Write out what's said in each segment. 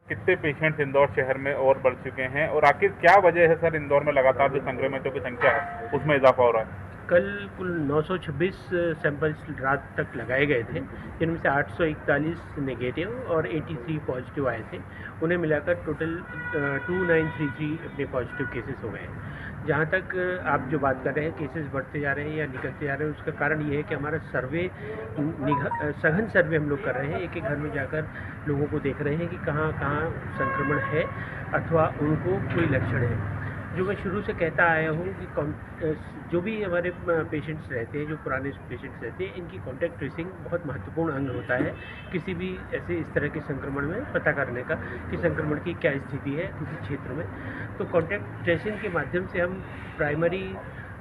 कितने पेशेंट्स इंदौर शहर में और बढ़ चुके हैं और आखिर क्या वजह है सर इंदौर में लगातार जो संक्रमितों की संख्या है उसमें इजाफा हो रहा है? कल कुल 926 सैंपल्स रात तक लगाए गए थे, जिनमें से 841 नेगेटिव और 83 पॉजिटिव आए थे। उन्हें मिलाकर टोटल 2933 अपने पॉजिटिव केसेस हो गए हैं। जहाँ तक आप जो बात कर रहे हैं केसेस बढ़ते जा रहे हैं या निकलते जा रहे हैं, उसका कारण ये है कि हमारा सर्वे सघन सर्वे हम लोग कर रहे हैं। एक एक घर में जाकर लोगों को देख रहे हैं कि कहाँ कहाँ संक्रमण है अथवा उनको कोई लक्षण है। जो मैं शुरू से कहता आया हूँ कि जो भी हमारे पेशेंट्स रहते हैं, जो पुराने पेशेंट्स रहते हैं, इनकी कॉन्टैक्ट ट्रेसिंग बहुत महत्वपूर्ण अंग होता है किसी भी ऐसे इस तरह के संक्रमण में पता करने का कि संक्रमण की क्या स्थिति है किसी क्षेत्र में। तो कॉन्टैक्ट ट्रेसिंग के माध्यम से हम प्राइमरी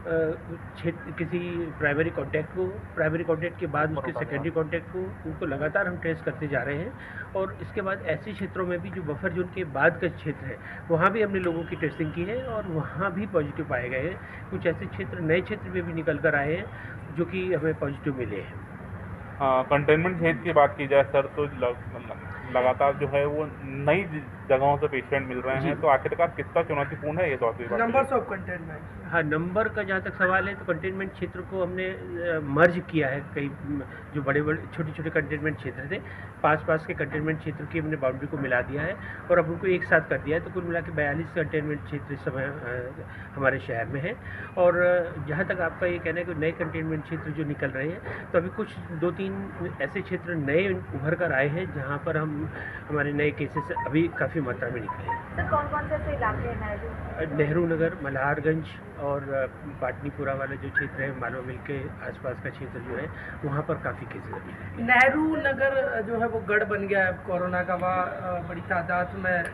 क्षेत्र किसी प्राइमरी कॉन्टैक्ट के बाद उसके सेकेंडरी कॉन्टैक्ट को उनको लगातार हम ट्रेस करते जा रहे हैं। और इसके बाद ऐसे क्षेत्रों में भी जो बफर जोन के बाद का क्षेत्र है वहाँ भी हमने लोगों की टेस्टिंग की है और वहाँ भी पॉजिटिव पाए गए हैं। कुछ ऐसे क्षेत्र नए क्षेत्र में भी निकल कर आए हैं जो कि हमें पॉजिटिव मिले हैं। कंटेनमेंट क्षेत्र की बात की जाए सर तो लगातार जो है वो नई जगहों से पेशेंट मिल रहे हैं, तो आखिरकार कितना चुनौतीपूर्ण है ये स्वास्थ्य नंबर्स ऑफ कंटेनमेंट? हाँ, नंबर का जहाँ तक सवाल है तो कंटेनमेंट क्षेत्र को हमने मर्ज किया है। कई जो बड़े छोटे छोटे कंटेनमेंट क्षेत्र थे, पास के कंटेनमेंट क्षेत्र की हमने बाउंड्री को मिला दिया है और अब उनको एक साथ कर दिया है। तो कुल मिला के 42 कंटेनमेंट क्षेत्र इस समय हमारे शहर में है। और जहाँ तक आपका ये कहना है कि नए कंटेनमेंट क्षेत्र जो निकल रहे हैं, तो अभी कुछ 2-3 ऐसे क्षेत्र नए उभर कर आए हैं जहाँ पर हमारे नए केसेस अभी काफ़ी मात्रा में निकले हैं। सर कौन से इलाके हैं? नेहरू नगर, मल्हारगंज और पाटनीपुरा वाला जो क्षेत्र है, मालवा मिल के आसपास का क्षेत्र जो है, वहाँ पर काफ़ी केसेस अभी हैं। नेहरू नगर जो है वो गढ़ बन गया है कोरोना का, वहाँ बड़ी तादाद में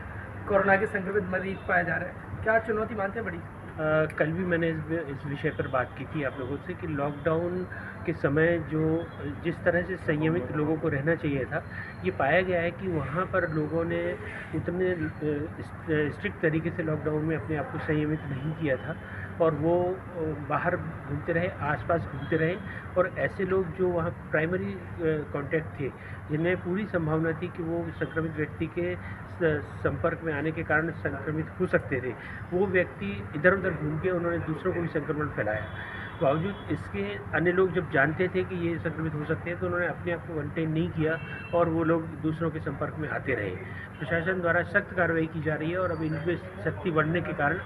कोरोना के संक्रमित मरीज पाए जा रहे हैं। क्या चुनौती मानते हैं बड़ी? कल भी मैंने इस विषय पर बात की थी आप लोगों से कि लॉकडाउन के समय जिस तरह से संयमित लोगों को रहना चाहिए था, ये पाया गया है कि वहाँ पर लोगों ने उतने स्ट्रिक्ट तरीके से लॉकडाउन में अपने आप को संयमित नहीं किया था और वो बाहर घूमते रहे, आसपास घूमते रहे। और ऐसे लोग जो वहाँ प्राइमरी कांटेक्ट थे, जिन्हें पूरी संभावना थी कि वो संक्रमित व्यक्ति के संपर्क में आने के कारण संक्रमित हो सकते थे, वो व्यक्ति इधर उधर घूम के उन्होंने दूसरों को भी संक्रमण फैलाया। बावजूद इसके अन्य लोग जब जानते थे कि ये संक्रमित हो सकते हैं तो उन्होंने अपने आप को कंटेन नहीं किया और वो लोग दूसरों के संपर्क में आते रहे। प्रशासन द्वारा सख्त कार्रवाई की जा रही है और अब इनमें शक्ति बढ़ने के कारण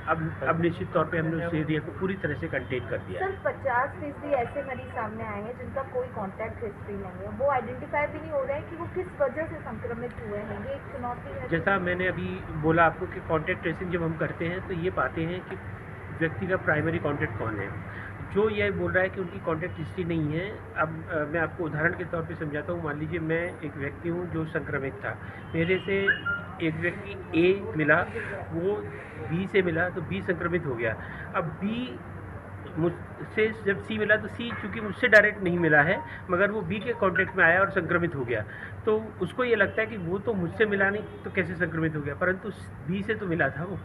अब निश्चित तौर पे हमने उस एरिया को पूरी तरह से कंटेन कर दिया है। सर 50% ऐसे मरीज सामने आए हैं जिनका कोई कॉन्टैक्ट हिस्ट्री नहीं है, वो आइडेंटिफाई भी नहीं हो रहा है कि वो किस वजह से संक्रमित हुए हैं। ये एक चुनौती है। जैसा मैंने अभी बोला आपको कि कॉन्टैक्ट ट्रेसिंग जब हम करते हैं तो ये पाते हैं कि व्यक्ति का प्राइमरी कॉन्टैक्ट कौन है। जो ये बोल रहा है कि उनकी कॉन्टैक्ट हिस्ट्री नहीं है, अब मैं आपको उदाहरण के तौर पे समझाता हूँ। मान लीजिए मैं एक व्यक्ति हूँ जो संक्रमित था, मेरे से एक व्यक्ति ए मिला, वो बी से मिला तो बी संक्रमित हो गया। अब बी मुझसे जब सी मिला तो सी चूँकि मुझसे डायरेक्ट नहीं मिला है मगर वो बी के कांटेक्ट में आया और संक्रमित हो गया, तो उसको ये लगता है कि वो तो मुझसे मिला नहीं तो कैसे संक्रमित हो गया, परंतु बी से तो मिला था वो।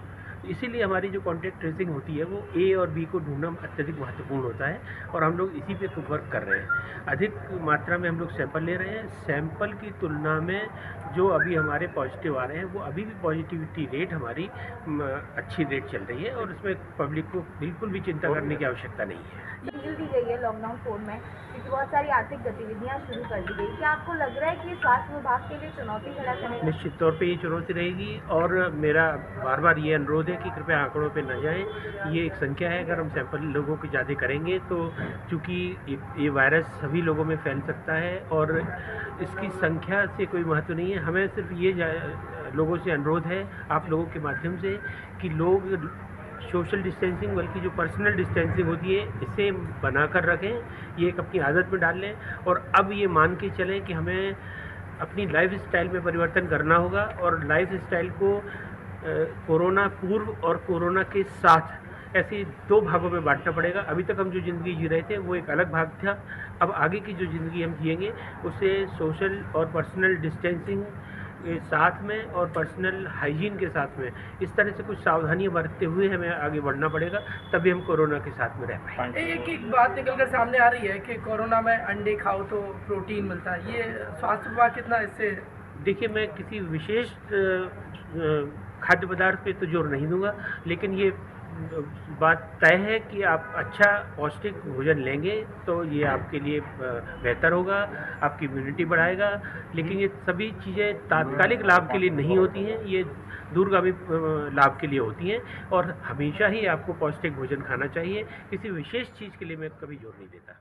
इसीलिए हमारी जो कॉन्टैक्ट ट्रेसिंग होती है वो ए और बी को ढूंढना अत्यधिक महत्वपूर्ण होता है और हम लोग इसी पे वर्क कर रहे हैं। अधिक मात्रा में हम लोग सैंपल ले रहे हैं। सैंपल की तुलना में जो अभी हमारे पॉजिटिव आ रहे हैं वो अभी भी पॉजिटिविटी रेट हमारी अच्छी रेट चल रही है और उसमें पब्लिक को बिल्कुल भी चिंता करने की आवश्यकता नहीं है। ढील दी गई है लॉकडाउन 4 में क्योंकि बहुत सारी आर्थिक गतिविधियाँ शुरू कर दी गई। क्या आपको लग रहा है कि ये स्वास्थ्य विभाग के लिए चुनौती खड़ा करेगा? निश्चित तौर पे ये चुनौती रहेगी और मेरा बार बार ये अनुरोध है कि कृपया आंकड़ों पे न जाएं। ये एक संख्या है, अगर हम सैंपल लोगों के ज़्यादा करेंगे तो चूँकि ये वायरस सभी लोगों में फैल सकता है और इसकी संख्या से कोई महत्व नहीं है। हमें सिर्फ ये लोगों से अनुरोध है आप लोगों के माध्यम से कि लोग सोशल डिस्टेंसिंग बल्कि जो पर्सनल डिस्टेंसिंग होती है इसे बना कर रखें, ये एक अपनी आदत में डाल लें और अब ये मान के चलें कि हमें अपनी लाइफ स्टाइल में परिवर्तन करना होगा और लाइफ स्टाइल को कोरोना पूर्व और कोरोना के साथ ऐसे 2 भागों में बांटना पड़ेगा। अभी तक हम जो ज़िंदगी जी रहे थे वो एक अलग भाग था, अब आगे की जो ज़िंदगी हम जिएंगे उसे सोशल और पर्सनल डिस्टेंसिंग के साथ में और पर्सनल हाइजीन के साथ में इस तरह से कुछ सावधानियां बरतते हुए हमें आगे बढ़ना पड़ेगा, तभी हम कोरोना के साथ में रह पाएंगे। एक बात निकल कर सामने आ रही है कि कोरोना में अंडे खाओ तो प्रोटीन मिलता है, ये स्वास्थ्य विभाग कितना इससे? देखिए, मैं किसी विशेष खाद्य पदार्थ पे तो जोर नहीं दूंगा, लेकिन ये बात तय है कि आप अच्छा पौष्टिक भोजन लेंगे तो ये आपके लिए बेहतर होगा, आपकी इम्यूनिटी बढ़ाएगा। लेकिन ये सभी चीज़ें तात्कालिक लाभ के लिए नहीं होती हैं, ये दूरगामी लाभ के लिए होती हैं। और हमेशा ही आपको पौष्टिक भोजन खाना चाहिए, किसी विशेष चीज़ के लिए मैं कभी जोर नहीं देता।